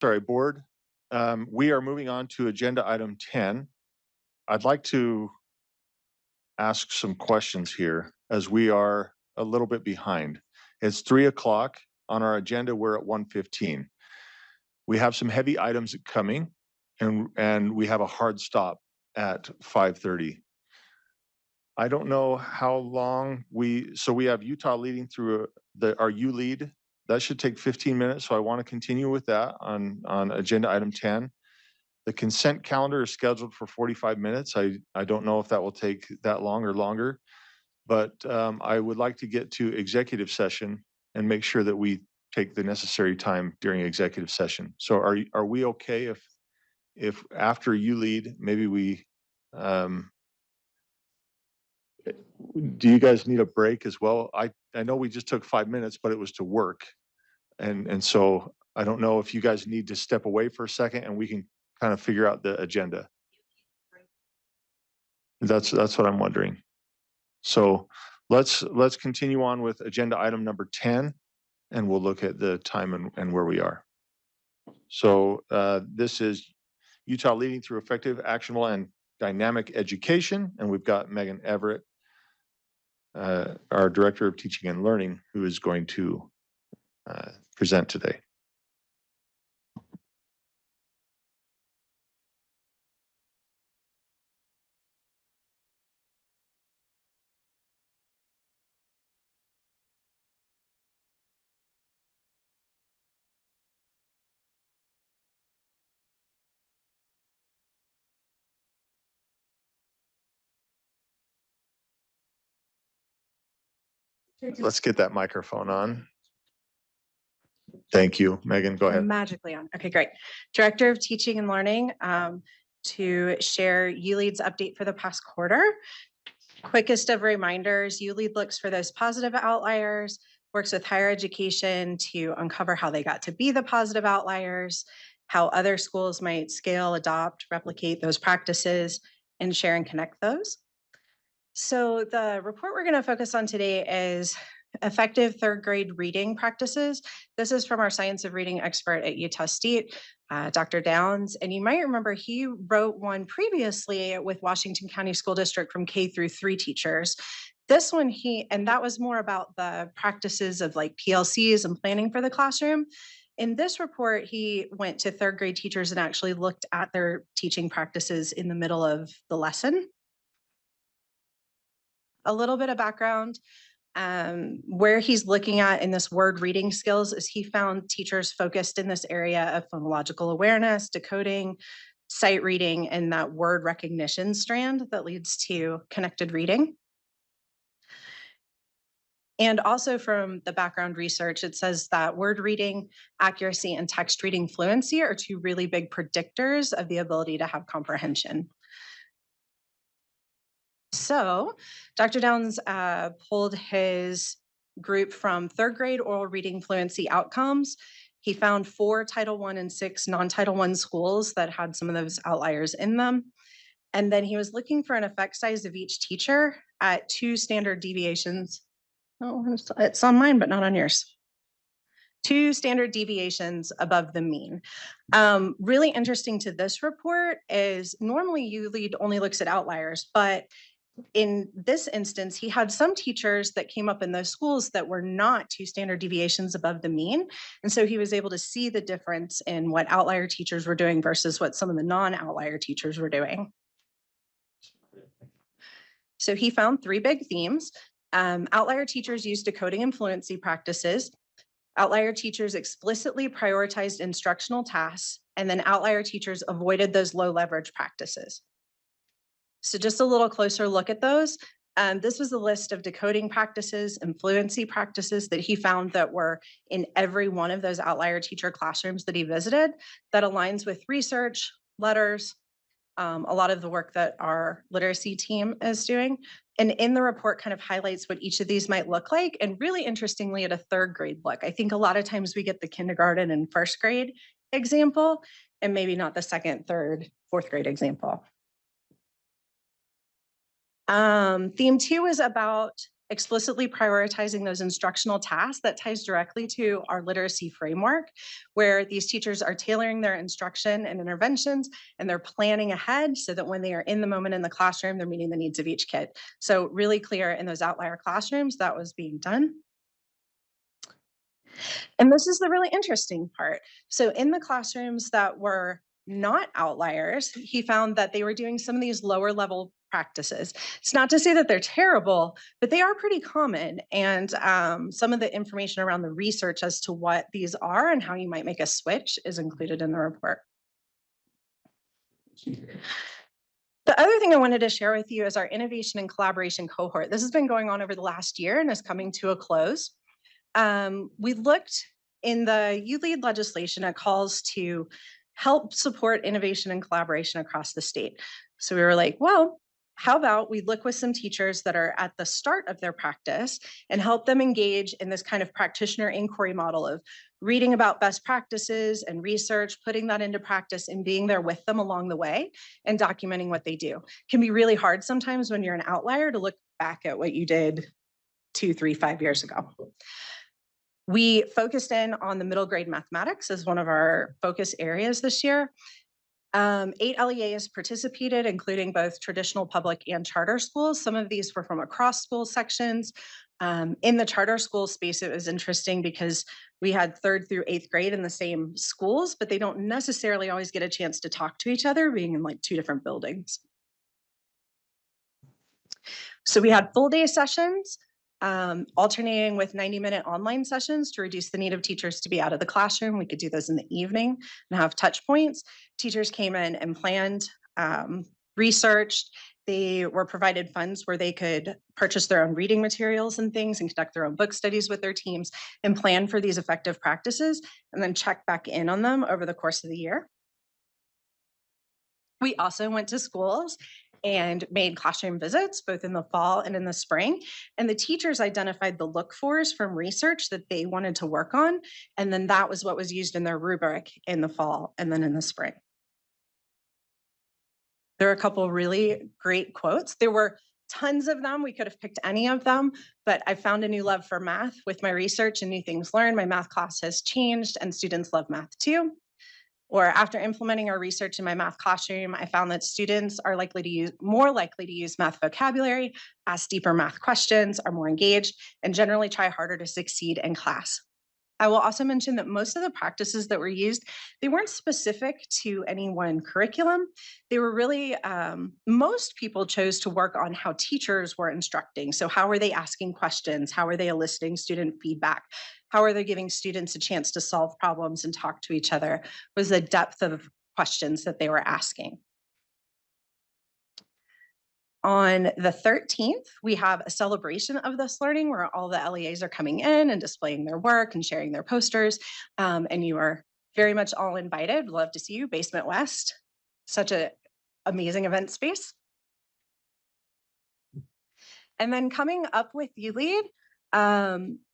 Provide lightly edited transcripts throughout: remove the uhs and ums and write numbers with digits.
Sorry, board. We are moving on to agenda item 10. I'd like to ask some questions here as we are a little bit behind. It's 3 o'clock on our agenda. We're at 1:15. We have some heavy items coming and we have a hard stop at 5:30. I don't know how long we have Utah leading through our ULEAD. That should take 15 minutes. So I want to continue with that on agenda item 10. The consent calendar is scheduled for 45 minutes. I don't know if that will take that long or longer, but I would like to get to executive session and make sure that we take the necessary time during executive session. So are we okay if after you lead, maybe we, do you guys need a break as well? I know we just took 5 minutes, but it was to work. And so I don't know if you guys need to step away for a second and we can kind of figure out the agenda. That's what I'm wondering. So let's continue on with agenda item number 10, and we'll look at the time and where we are. So this is Utah leading through effective, actionable, and dynamic education. And we've got Megan Everett, our Director of Teaching and Learning, who is going to present today. Let's get that microphone on. Thank you, Megan. Go ahead. Magically on. Okay, great. Director of Teaching and Learning, to share ULEAD's update for the past quarter. Quickest of reminders, ULEAD looks for those positive outliers, works with higher education to uncover how they got to be the positive outliers, how other schools might scale, adopt, replicate those practices, and share and connect those. So the report we're going to focus on today is effective third grade reading practices. This is from our science of reading expert at Utah State, Dr. Downs. And you might remember he wrote one previously with Washington County School District from K through 3 teachers. This one and that was more about the practices of like PLCs and planning for the classroom. In this report, he went to third grade teachers and actually looked at their teaching practices in the middle of the lesson. A little bit of background. Where he's looking at in this word reading skills is he found teachers focused in this area of phonological awareness, decoding, sight reading, and that word recognition strand that leads to connected reading. And also from the background research, it says that word reading accuracy and text reading fluency are 2 really big predictors of the ability to have comprehension. So Dr. Downs pulled his group from third grade oral reading fluency outcomes. He found 4 Title I and 6 non-Title I schools that had some of those outliers in them. And then he was looking for an effect size of each teacher at 2 standard deviations. Oh, it's on mine, but not on yours. 2 standard deviations above the mean. Really interesting to this report is normally ULEAD only looks at outliers, but in this instance, he had some teachers that came up in those schools that were not 2 standard deviations above the mean. And so he was able to see the difference in what outlier teachers were doing versus what some of the non-outlier teachers were doing. So he found 3 big themes. Outlier teachers used decoding and fluency practices. Outlier teachers explicitly prioritized instructional tasks, and then outlier teachers avoided those low leverage practices. So just a little closer look at those. This was a list of decoding practices and fluency practices that he found that were in every one of those outlier teacher classrooms that he visited that aligns with research, letters, a lot of the work that our literacy team is doing. And in the report kind of highlights what each of these might look like. And really interestingly, at a third grade look. I think a lot of times we get the kindergarten and first grade example, and maybe not the second, third, fourth grade example. Theme 2 is about explicitly prioritizing those instructional tasks that ties directly to our literacy framework, where these teachers are tailoring their instruction and interventions, and they're planning ahead so that when they are in the moment in the classroom, they're meeting the needs of each kid. So really clear in those outlier classrooms that was being done. And this is the really interesting part. So in the classrooms that were not outliers, he found that they were doing some of these lower level practices. It's not to say that they're terrible, but they are pretty common. And some of the information around the research as to what these are and how you might make a switch is included in the report. The other thing I wanted to share with you is our innovation and collaboration cohort. This has been going on over the last year and is coming to a close. We looked in the ULEAD legislation at calls to help support innovation and collaboration across the state. So we were like, well, how about we look with some teachers that are at the start of their practice and help them engage in this kind of practitioner inquiry model of reading about best practices and research, putting that into practice and being there with them along the way and documenting what they do. It can be really hard sometimes when you're an outlier to look back at what you did 2, 3, 5 years ago. We focused in on the middle grade mathematics as one of our focus areas this year. 8 LEAs participated, including both traditional public and charter schools. Some of these were from across school sections. In the charter school space, it was interesting because we had 3rd through 8th grade in the same schools, but they don't necessarily always get a chance to talk to each other, being in like 2 different buildings. So we had full day sessions, alternating with 90-minute online sessions to reduce the need of teachers to be out of the classroom. We could do those in the evening and have touch points. Teachers came in and planned, researched. They were provided funds where they could purchase their own reading materials and things and conduct their own book studies with their teams and plan for these effective practices and then check back in on them over the course of the year. We also went to schools and made classroom visits both in the fall and in the spring. And the teachers identified the look-fors from research that they wanted to work on. And then that was what was used in their rubric in the fall and then in the spring. There are a couple of really great quotes. There were tons of them. We could have picked any of them, but I found a new love for math with my research and new things learned. My math class has changed and students love math too. Or after implementing our research in my math classroom, I found that students are more likely to use math vocabulary, ask deeper math questions, are more engaged, and generally try harder to succeed in class. I will also mention that most of the practices that were used, they weren't specific to any one curriculum. They were really, most people chose to work on how teachers were instructing. So how are they asking questions? How are they eliciting student feedback? How are they giving students a chance to solve problems and talk to each other? Was the depth of questions that they were asking. On the 13th, we have a celebration of this learning where all the LEAs are coming in and displaying their work and sharing their posters. And you are very much all invited. Love to see you, Basement West. Such an amazing event space. And then coming up with ULEAD,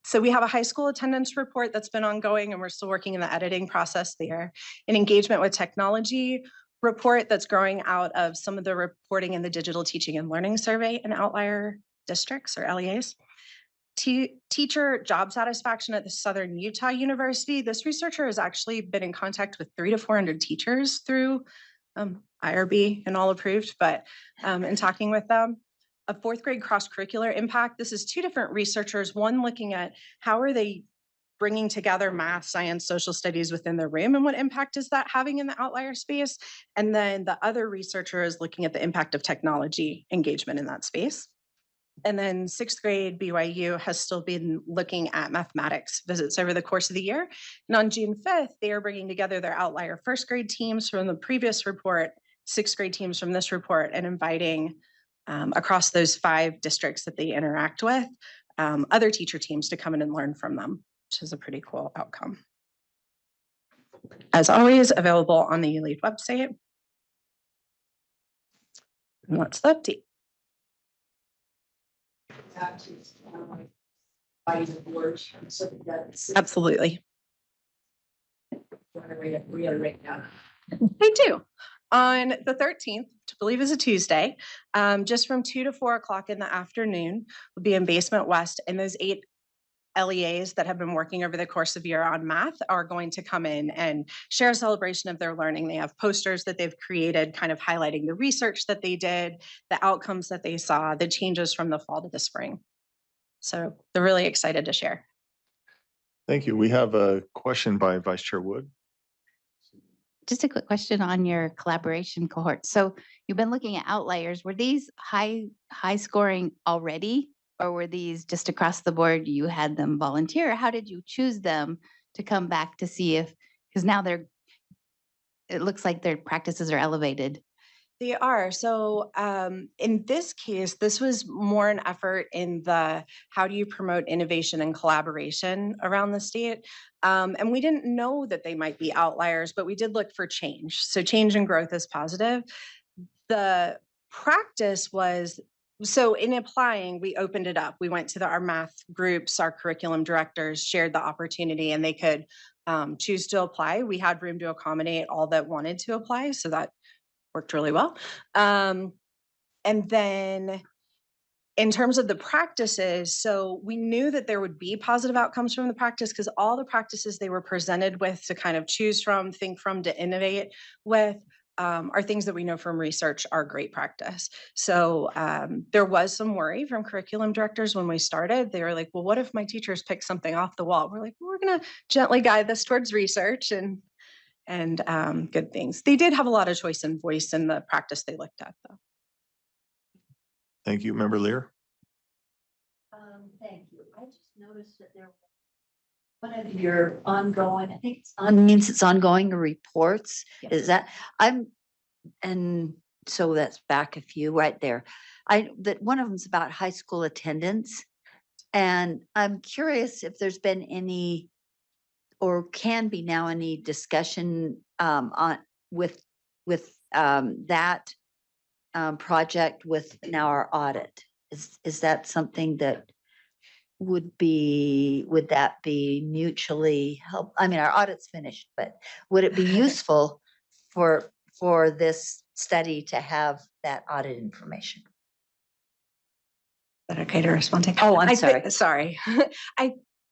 so we have a high school attendance report that's been ongoing and we're still working in the editing process there. An engagement with technology report that's growing out of some of the reporting in the digital teaching and learning survey in outlier districts or LEAs. Teacher job satisfaction at the Southern Utah University. This researcher has actually been in contact with 300 to 400 teachers through IRB and all approved, but in talking with them. A 4th grade cross-curricular impact. This is 2 different researchers, one looking at how are they bringing together math, science, social studies within the room and what impact is that having in the outlier space? And then the other researcher is looking at the impact of technology engagement in that space. And then 6th grade BYU has still been looking at mathematics visits over the course of the year. And on June 5th, they are bringing together their outlier 1st grade teams from the previous report, 6th grade teams from this report, and inviting across those 5 districts that they interact with, other teacher teams to come in and learn from them, which is a pretty cool outcome. As always, available on the ULEAD website. And that's the update. Absolutely. Reiterate that. I do. On the 13th, to believe is a Tuesday, just from 2 to 4 o'clock in the afternoon, will be in Basement West, and those 8 LEAs that have been working over the course of the year on math are going to come in and share a celebration of their learning. They have posters that they've created, kind of highlighting the research that they did, the outcomes that they saw, the changes from the fall to the spring. So they're really excited to share. Thank you. We have a question by Vice Chair Wood. Just a quick question on your collaboration cohort. So you've been looking at outliers. Were these high scoring already, or were these just across the board? You had them volunteer. How did you choose them to come back to see if? Because now it looks like their practices are elevated. They are. So in this case, this was more an effort in the how do you promote innovation and collaboration around the state. And we didn't know that they might be outliers, but we did look for change. So change and growth is positive. The practice was so in applying, we opened it up. We went to our math groups, our curriculum directors shared the opportunity, and they could choose to apply. We had room to accommodate all that wanted to apply. So that worked really well. And then in terms of the practices, so we knew that there would be positive outcomes from the practice because all the practices they were presented with to kind of choose from, think from, to innovate with are things that we know from research are great practice. So there was some worry from curriculum directors when we started. They were like, well, what if my teachers pick something off the wall? We're like, well, we're going to gently guide this towards research and good things. They did have a lot of choice and voice in the practice they looked at, though. Thank you. Member Lear. Thank you. I just noticed that there one of your ongoing, I think it's ongoing reports. Yes. Is that and so that's back a few right there. That one of them's about high school attendance, and I'm curious if there's been any or can be now any discussion on with that project with now our audit. Is that something that would that be mutually help? I mean, our audit's finished, but would it be useful for this study to have that audit information? Is that okay to respond to? Oh, I'm sorry. Sorry.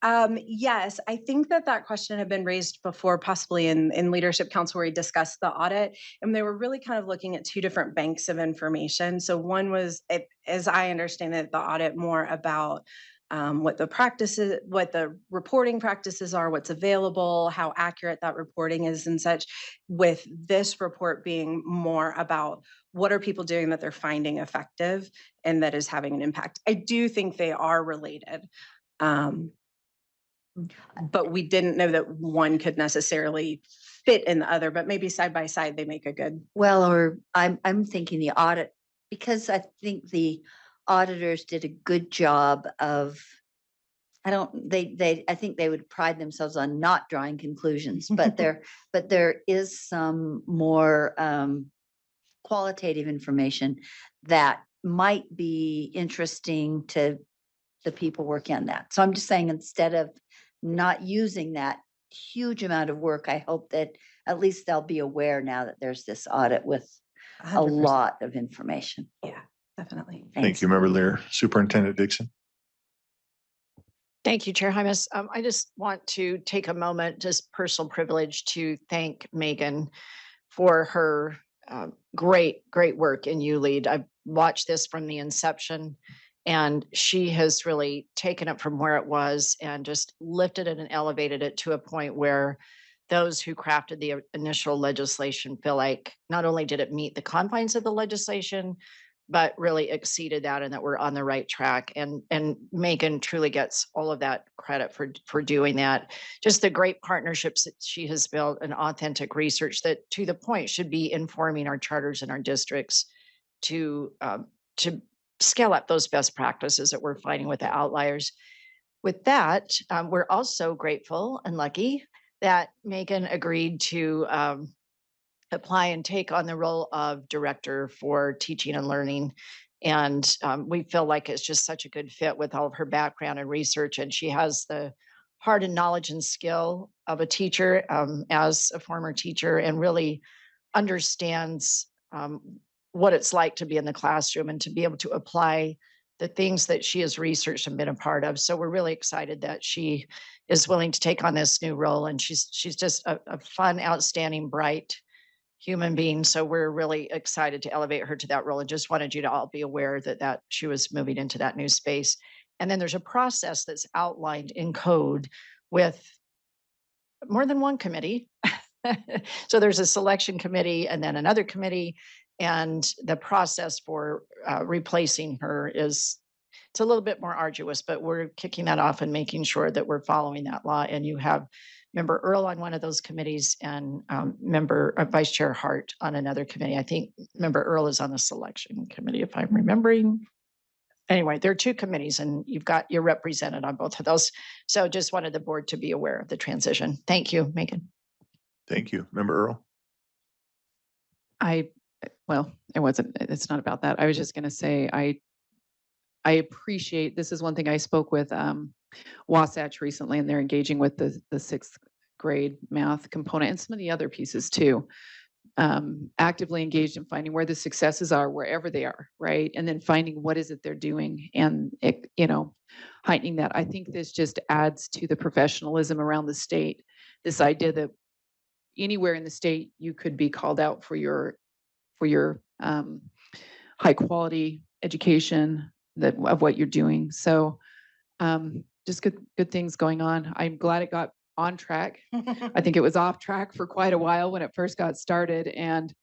Yes, I think that question had been raised before, possibly in Leadership Council, where we discussed the audit, and they were really kind of looking at two different banks of information. So one was, as I understand it, the audit more about what the practices, what the reporting practices are, what's available, how accurate that reporting is and such, with this report being more about what are people doing that they're finding effective and that is having an impact. I do think they are related. But we didn't know that one could necessarily fit in the other, but maybe side by side, they make a good. Well, or I'm thinking the audit, because I think the auditors did a good job of, I think they would pride themselves on not drawing conclusions, but there is some more qualitative information that might be interesting to the people working on that. So I'm just saying, instead of not using that huge amount of work, I hope that at least they'll be aware now that there's this audit with 100%. a lot of information. Yeah, definitely. Thank you, Member Lear. Superintendent Dixon. Thank you, Chair Hymas. I just want to take a moment, just personal privilege, to thank Megan for her great work in ULEAD. I've watched this from the inception, and she has really taken it from where it was and just lifted it and elevated it to a point where those who crafted the initial legislation feel like not only did it meet the confines of the legislation, but really exceeded that, and that we're on the right track. And Megan truly gets all of that credit for doing that. Just the great partnerships that she has built, and authentic research that, to the point, should be informing our charters and our districts to scale up those best practices that we're finding with the outliers. With that, we're also grateful and lucky that Megan agreed to apply and take on the role of director for teaching and learning. And we feel like it's just such a good fit with all of her background and research. And she has the heart and knowledge and skill of a teacher, as a former teacher, and really understands what it's like to be in the classroom and to be able to apply the things that she has researched and been a part of. So we're really excited that she is willing to take on this new role, and she's just a fun, outstanding, bright human being. So we're really excited to elevate her to that role, and just wanted you to all be aware that she was moving into that new space. And then there's a process that's outlined in code with more than one committee. So there's a selection committee and then another committee, and the process for replacing her it's a little bit more arduous, but we're kicking that off and making sure that we're following that law. And you have Member Earl on one of those committees, and Member Vice Chair Hart on another committee. I think Member Earl is on the selection committee, if I'm remembering. Anyway, there are two committees, and you're represented on both of those. So just wanted the board to be aware of the transition. Thank you, Megan. Thank you. Member Earl? Well, it's not about that. I was just going to say, I appreciate, this is one thing I spoke with Wasatch recently, and they're engaging with the sixth grade math component and some of the other pieces too. Actively engaged in finding where the successes are, wherever they are, right? And then finding what is it they're doing, and heightening that. I think this just adds to the professionalism around the state. This idea that anywhere in the state you could be called out for your high quality education of what you're doing. So just good things going on. I'm glad it got on track. I think it was off track for quite a while when it first got started. And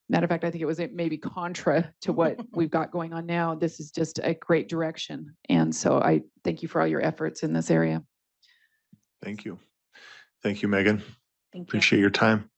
matter of fact, I think it was maybe contra to what we've got going on now. This is just a great direction. And so I thank you for all your efforts in this area. Thank you. Thank you, Megan. Thank you. Appreciate your time.